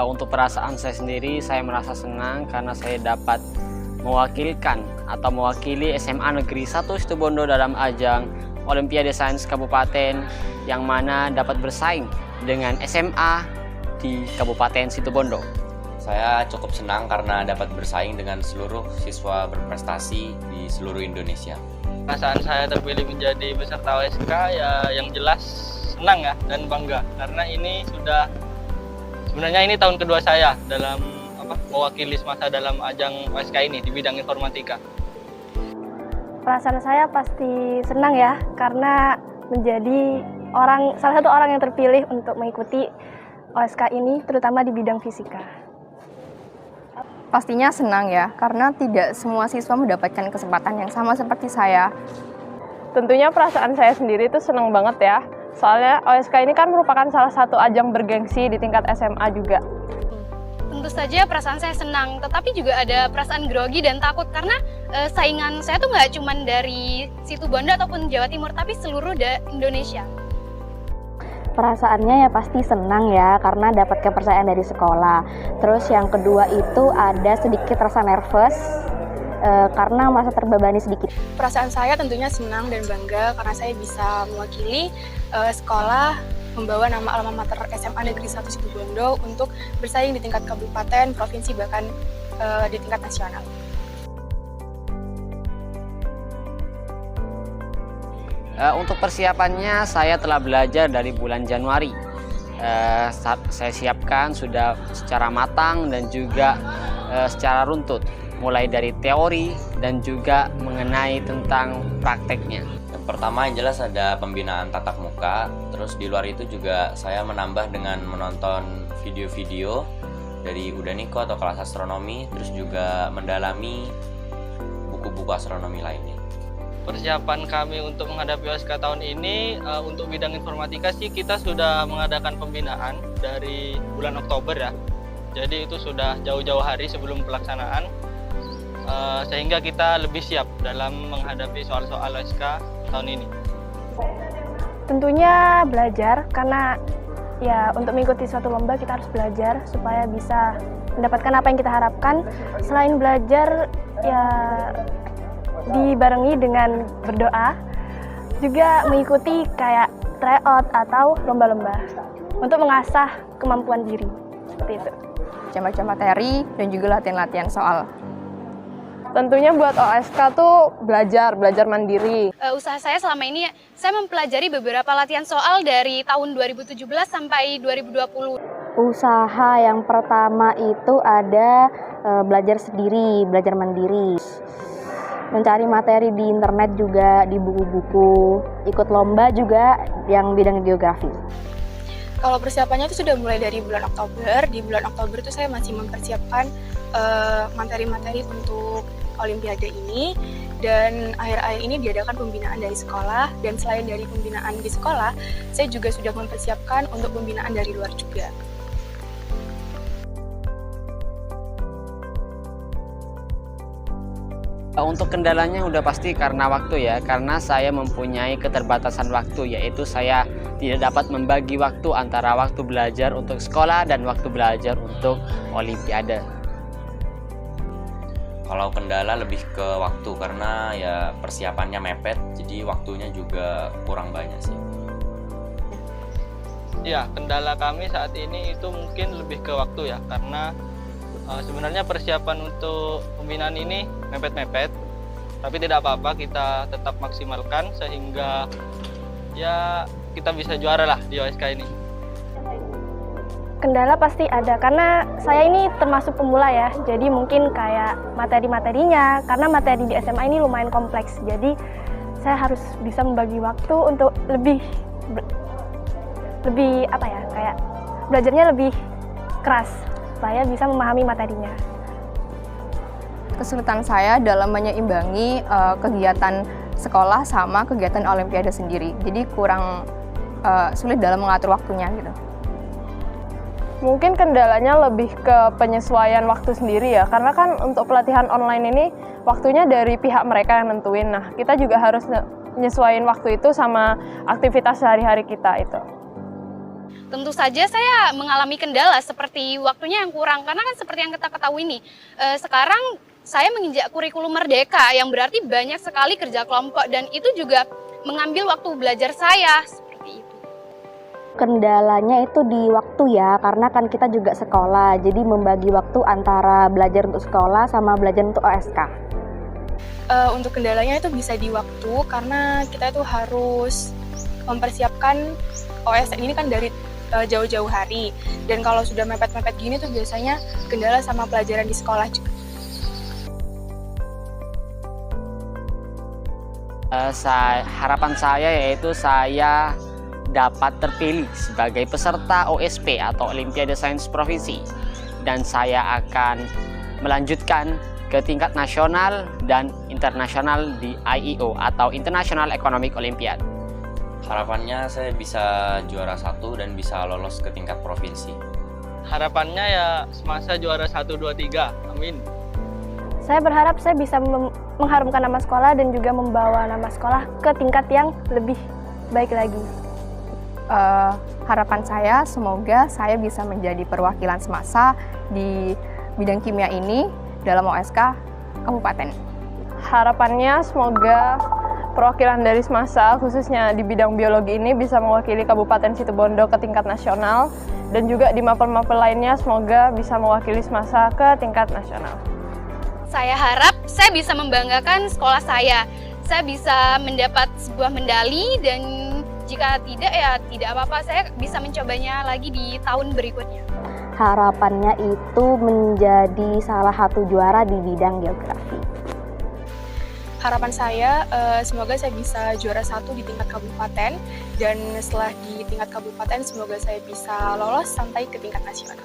Untuk perasaan saya sendiri, saya merasa senang karena saya dapat mewakili SMA Negeri 1 Situbondo dalam ajang Olimpiade Sains Kabupaten, yang mana dapat bersaing dengan SMA di Kabupaten Situbondo. Saya cukup senang karena dapat bersaing dengan seluruh siswa berprestasi di seluruh Indonesia. Perasaan saya terpilih menjadi peserta OSK ya yang jelas senang ya dan bangga, karena ini sebenarnya ini tahun kedua saya dalam mewakili semasa dalam ajang OSK ini di bidang informatika. Perasaan saya pasti senang ya, karena menjadi salah satu orang yang terpilih untuk mengikuti OSK ini, terutama di bidang fisika. Pastinya senang ya, karena tidak semua siswa mendapatkan kesempatan yang sama seperti saya. Tentunya perasaan saya sendiri itu senang banget ya, soalnya OSK ini kan merupakan salah satu ajang bergengsi di tingkat SMA juga. Tentu saja perasaan saya senang, tetapi juga ada perasaan grogi dan takut karena saingan saya tuh nggak cuma dari Situbondo ataupun Jawa Timur, tapi seluruh Indonesia. Perasaannya ya pasti senang ya, karena dapat kepercayaan dari sekolah. Terus yang kedua itu ada sedikit rasa nervous karena merasa terbebani sedikit. Perasaan saya tentunya senang dan bangga karena saya bisa mewakili sekolah, membawa nama alma mater SMA Negeri 1 Situbondo untuk bersaing di tingkat kabupaten, provinsi, bahkan di tingkat nasional. Untuk persiapannya saya telah belajar dari bulan Januari. Saya siapkan sudah secara matang dan juga secara runtut, mulai dari teori dan juga mengenai tentang prakteknya. Yang pertama yang jelas ada pembinaan tatap muka, terus di luar itu juga saya menambah dengan menonton video-video dari Udaniko atau kelas astronomi, terus juga mendalami buku-buku astronomi lainnya. Persiapan kami untuk menghadapi OSK tahun ini, untuk bidang informatika sih kita sudah mengadakan pembinaan dari bulan Oktober ya. Jadi itu sudah jauh-jauh hari sebelum pelaksanaan, sehingga kita lebih siap dalam menghadapi soal-soal OSK tahun ini. Tentunya belajar, karena ya untuk mengikuti suatu lomba kita harus belajar supaya bisa mendapatkan apa yang kita harapkan. Selain belajar ya dibarengi dengan berdoa, juga mengikuti kayak tryout atau lomba-lomba untuk mengasah kemampuan diri, seperti itu. Baca materi dan juga latihan-latihan soal. Tentunya buat OSK tuh belajar mandiri. Usaha saya selama ini, saya mempelajari beberapa latihan soal dari tahun 2017 sampai 2020. Usaha yang pertama itu ada belajar sendiri, belajar mandiri. Mencari materi di internet juga, di buku-buku, ikut lomba juga yang bidang geografi. Kalau persiapannya itu sudah mulai dari bulan Oktober. Di bulan Oktober itu saya masih mempersiapkan materi-materi untuk Olimpiade ini, dan akhir-akhir ini diadakan pembinaan dari sekolah, dan selain dari pembinaan di sekolah, saya juga sudah mempersiapkan untuk pembinaan dari luar juga. Untuk kendalanya udah pasti karena waktu ya, karena saya mempunyai keterbatasan waktu, yaitu saya tidak dapat membagi waktu antara waktu belajar untuk sekolah dan waktu belajar untuk Olimpiade. Kalau kendala lebih ke waktu, karena ya persiapannya mepet, jadi waktunya juga kurang banyak sih. Ya, kendala kami saat ini itu mungkin lebih ke waktu ya, karena sebenarnya persiapan untuk pembinaan ini mepet-mepet, tapi tidak apa-apa, kita tetap maksimalkan sehingga ya kita bisa juara lah di OSK ini. Kendala pasti ada, karena saya ini termasuk pemula ya, jadi mungkin kayak materi-materinya, karena materi di SMA ini lumayan kompleks, jadi saya harus bisa membagi waktu untuk lebih apa ya, kayak belajarnya lebih keras supaya bisa memahami materinya. Kesulitan saya dalam menyeimbangi kegiatan sekolah sama kegiatan Olimpiade sendiri, jadi kurang sulit dalam mengatur waktunya gitu. Mungkin kendalanya lebih ke penyesuaian waktu sendiri ya, karena kan untuk pelatihan online ini waktunya dari pihak mereka yang nentuin. Nah, kita juga harus menyesuaikan waktu itu sama aktivitas sehari-hari kita itu. Tentu saja saya mengalami kendala seperti waktunya yang kurang, karena kan seperti yang kita ketahui nih, sekarang saya menginjak kurikulum merdeka yang berarti banyak sekali kerja kelompok dan itu juga mengambil waktu belajar saya, seperti itu. Kendalanya itu di waktu ya, karena kan kita juga sekolah, jadi membagi waktu antara belajar untuk sekolah sama belajar untuk OSK. Untuk kendalanya itu bisa di waktu, karena kita itu harus mempersiapkan OSN ini kan dari jauh-jauh hari, dan kalau sudah mepet-mepet gini tuh biasanya kendala sama pelajaran di sekolah juga. Harapan saya yaitu saya dapat terpilih sebagai peserta OSP atau Olimpiade Sains Provinsi, dan saya akan melanjutkan ke tingkat nasional dan internasional di IEO atau International Economic Olympiad. Harapannya saya bisa juara 1 dan bisa lolos ke tingkat provinsi. Harapannya ya semasa juara 1, 2, 3. Amin. Saya berharap saya bisa mengharumkan nama sekolah dan juga membawa nama sekolah ke tingkat yang lebih baik lagi. Harapan saya semoga saya bisa menjadi perwakilan semasa di bidang kimia ini dalam OSK Kabupaten. Harapannya semoga perwakilan dari Semasa, khususnya di bidang biologi ini, bisa mewakili Kabupaten Situbondo ke tingkat nasional, dan juga di mapel-mapel lainnya semoga bisa mewakili Semasa ke tingkat nasional. Saya harap saya bisa membanggakan sekolah saya bisa mendapat sebuah medali, dan jika tidak ya tidak apa-apa, saya bisa mencobanya lagi di tahun berikutnya. Harapannya itu menjadi salah satu juara di bidang geografi. Harapan saya semoga saya bisa juara 1 di tingkat kabupaten, dan setelah di tingkat kabupaten semoga saya bisa lolos sampai ke tingkat nasional.